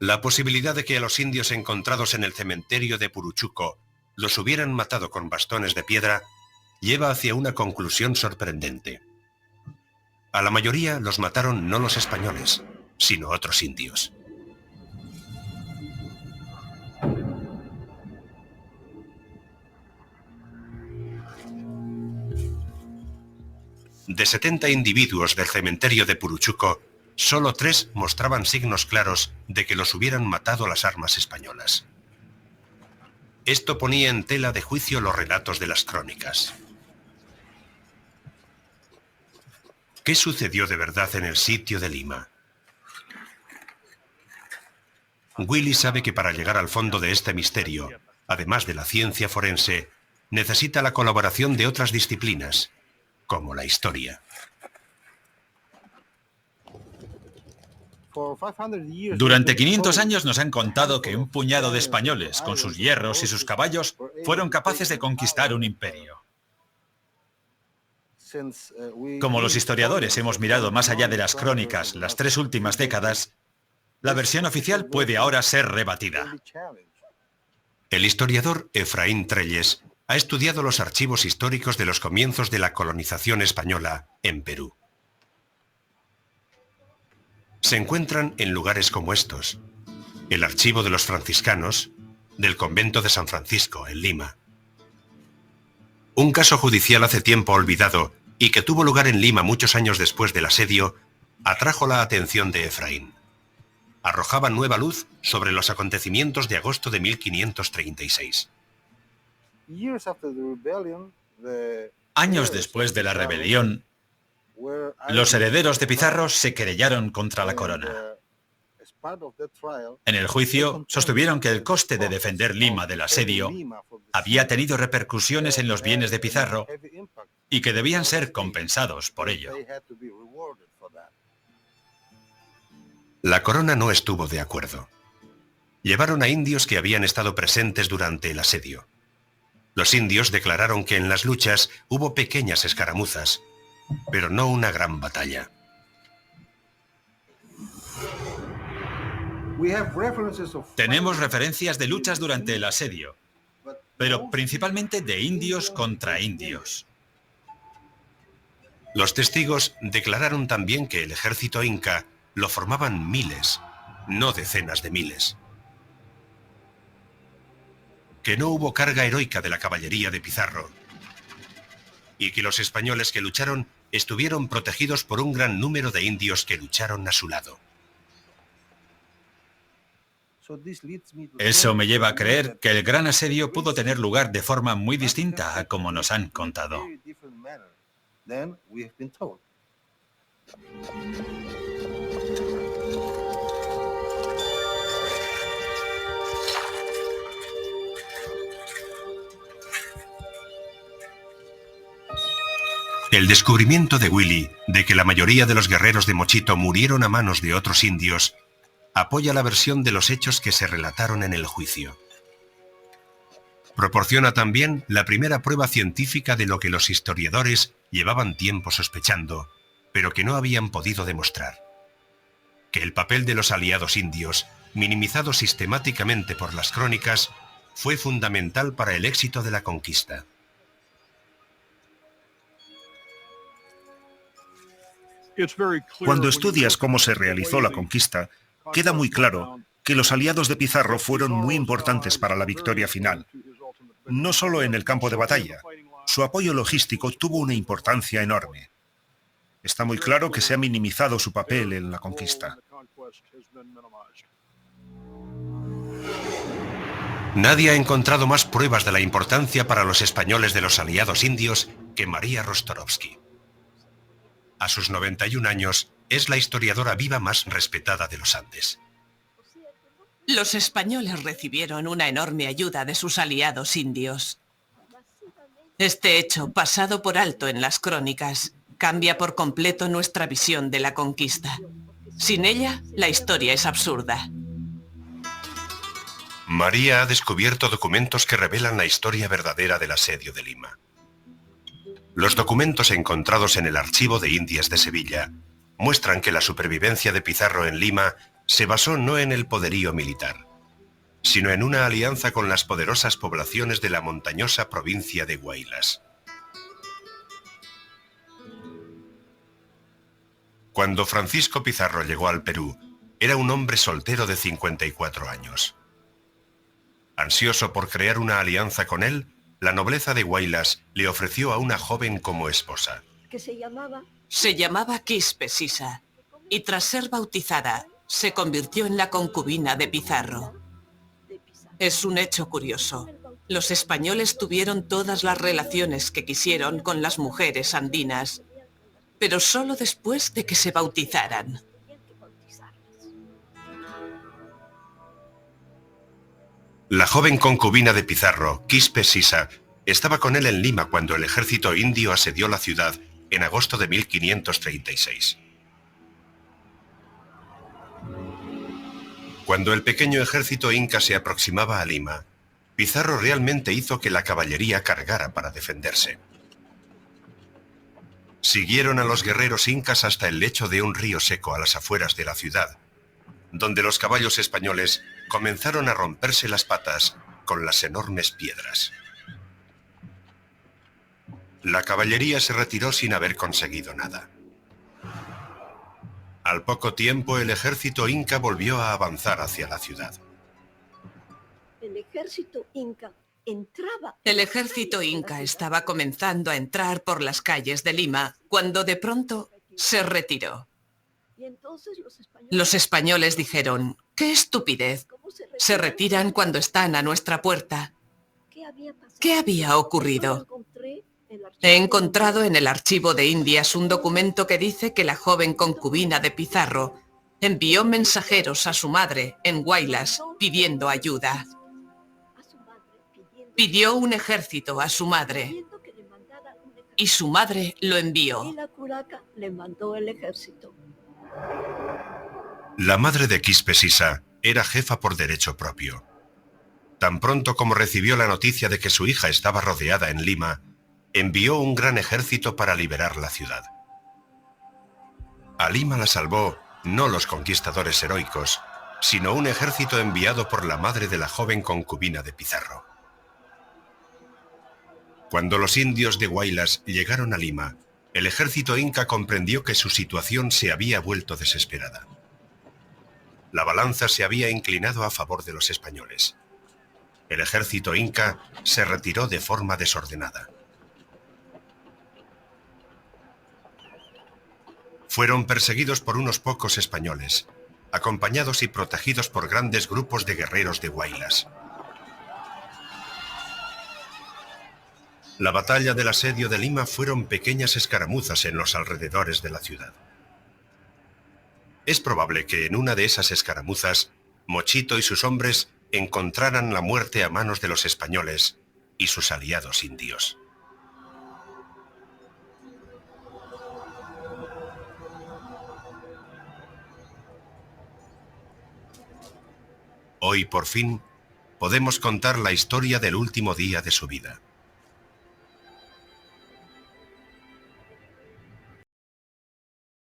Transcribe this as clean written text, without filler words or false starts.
La posibilidad de que a los indios encontrados en el cementerio de Puruchuco los hubieran matado con bastones de piedra lleva hacia una conclusión sorprendente. A la mayoría los mataron no los españoles, sino otros indios. De 70 individuos del cementerio de Puruchuco, solo 3 mostraban signos claros de que los hubieran matado las armas españolas. Esto ponía en tela de juicio los relatos de las crónicas. ¿Qué sucedió de verdad en el sitio de Lima? Willy sabe que para llegar al fondo de este misterio, además de la ciencia forense, necesita la colaboración de otras disciplinas, como la historia. Durante 500 años nos han contado que un puñado de españoles, con sus hierros y sus caballos, fueron capaces de conquistar un imperio. Como los historiadores hemos mirado más allá de las crónicas las 3 últimas décadas, la versión oficial puede ahora ser rebatida. El historiador Efraín Trelles ha estudiado los archivos históricos de los comienzos de la colonización española en Perú. Se encuentran en lugares como estos: el archivo de los franciscanos, del convento de San Francisco, en Lima. Un caso judicial hace tiempo olvidado y que tuvo lugar en Lima muchos años después del asedio, atrajo la atención de Efraín. Arrojaba nueva luz sobre los acontecimientos de agosto de 1536. Años después de la rebelión, los herederos de Pizarro se querellaron contra la corona. En el juicio, sostuvieron que el coste de defender Lima del asedio había tenido repercusiones en los bienes de Pizarro y que debían ser compensados por ello. La corona no estuvo de acuerdo. Llevaron a indios que habían estado presentes durante el asedio. Los indios declararon que en las luchas hubo pequeñas escaramuzas, pero no una gran batalla. Tenemos referencias de luchas durante el asedio, pero principalmente de indios contra indios. Los testigos declararon también que el ejército inca lo formaban miles, no decenas de miles. Que no hubo carga heroica de la caballería de Pizarro y que los españoles que lucharon estuvieron protegidos por un gran número de indios que lucharon a su lado. Eso me lleva a creer que el gran asedio pudo tener lugar de forma muy distinta a como nos han contado. El descubrimiento de Willy de que la mayoría de los guerreros de Mochito murieron a manos de otros indios apoya la versión de los hechos que se relataron en el juicio. Proporciona también la primera prueba científica de lo que los historiadores llevaban tiempo sospechando, pero que no habían podido demostrar: que el papel de los aliados indios, minimizado sistemáticamente por las crónicas, fue fundamental para el éxito de la conquista. Cuando estudias cómo se realizó la conquista, queda muy claro que los aliados de Pizarro fueron muy importantes para la victoria final. No solo en el campo de batalla, su apoyo logístico tuvo una importancia enorme. Está muy claro que se ha minimizado su papel en la conquista. Nadie ha encontrado más pruebas de la importancia para los españoles de los aliados indios que María Rostorovsky. A sus 91 años, es la historiadora viva más respetada de los Andes. Los españoles recibieron una enorme ayuda de sus aliados indios. Este hecho, pasado por alto en las crónicas, cambia por completo nuestra visión de la conquista. Sin ella, la historia es absurda. María ha descubierto documentos que revelan la historia verdadera del asedio de Lima. Los documentos encontrados en el Archivo de Indias de Sevilla muestran que la supervivencia de Pizarro en Lima se basó no en el poderío militar, sino en una alianza con las poderosas poblaciones de la montañosa provincia de Huaylas. Cuando Francisco Pizarro llegó al Perú, era un hombre soltero de 54 años. Ansioso por crear una alianza con él, la nobleza de Huaylas le ofreció a una joven como esposa. Se llamaba Quispe Sisa, y tras ser bautizada, se convirtió en la concubina de Pizarro. Es un hecho curioso. Los españoles tuvieron todas las relaciones que quisieron con las mujeres andinas, pero solo después de que se bautizaran. La joven concubina de Pizarro, Quispe Sisa, estaba con él en Lima cuando el ejército indio asedió la ciudad en agosto de 1536. Cuando el pequeño ejército inca se aproximaba a Lima, Pizarro realmente hizo que la caballería cargara para defenderse. Siguieron a los guerreros incas hasta el lecho de un río seco a las afueras de la ciudad, donde los caballos españoles comenzaron a romperse las patas con las enormes piedras. La caballería se retiró sin haber conseguido nada. Al poco tiempo, el ejército inca volvió a avanzar hacia la ciudad. El ejército inca estaba comenzando a entrar por las calles de Lima cuando de pronto se retiró. Los españoles dijeron: ¡qué estupidez! Se retiran cuando están a nuestra puerta. ¿Qué había ocurrido? He encontrado en el archivo de Indias un documento que dice que la joven concubina de Pizarro envió mensajeros a su madre en Huaylas pidiendo ayuda. Pidió un ejército a su madre y su madre lo envió. La madre de Quispe Sisa era jefa por derecho propio. Tan pronto como recibió la noticia de que su hija estaba rodeada en Lima, envió un gran ejército para liberar la ciudad. A Lima la salvó no los conquistadores heroicos, sino un ejército enviado por la madre de la joven concubina de Pizarro. Cuando los indios de Huaylas llegaron a Lima, el ejército inca comprendió que su situación se había vuelto desesperada. La balanza se había inclinado a favor de los españoles. El ejército inca se retiró de forma desordenada. Fueron perseguidos por unos pocos españoles, acompañados y protegidos por grandes grupos de guerreros de Huaylas. La batalla del asedio de Lima fueron pequeñas escaramuzas en los alrededores de la ciudad. Es probable que en una de esas escaramuzas, Mochito y sus hombres encontraran la muerte a manos de los españoles y sus aliados indios. Hoy, por fin, podemos contar la historia del último día de su vida.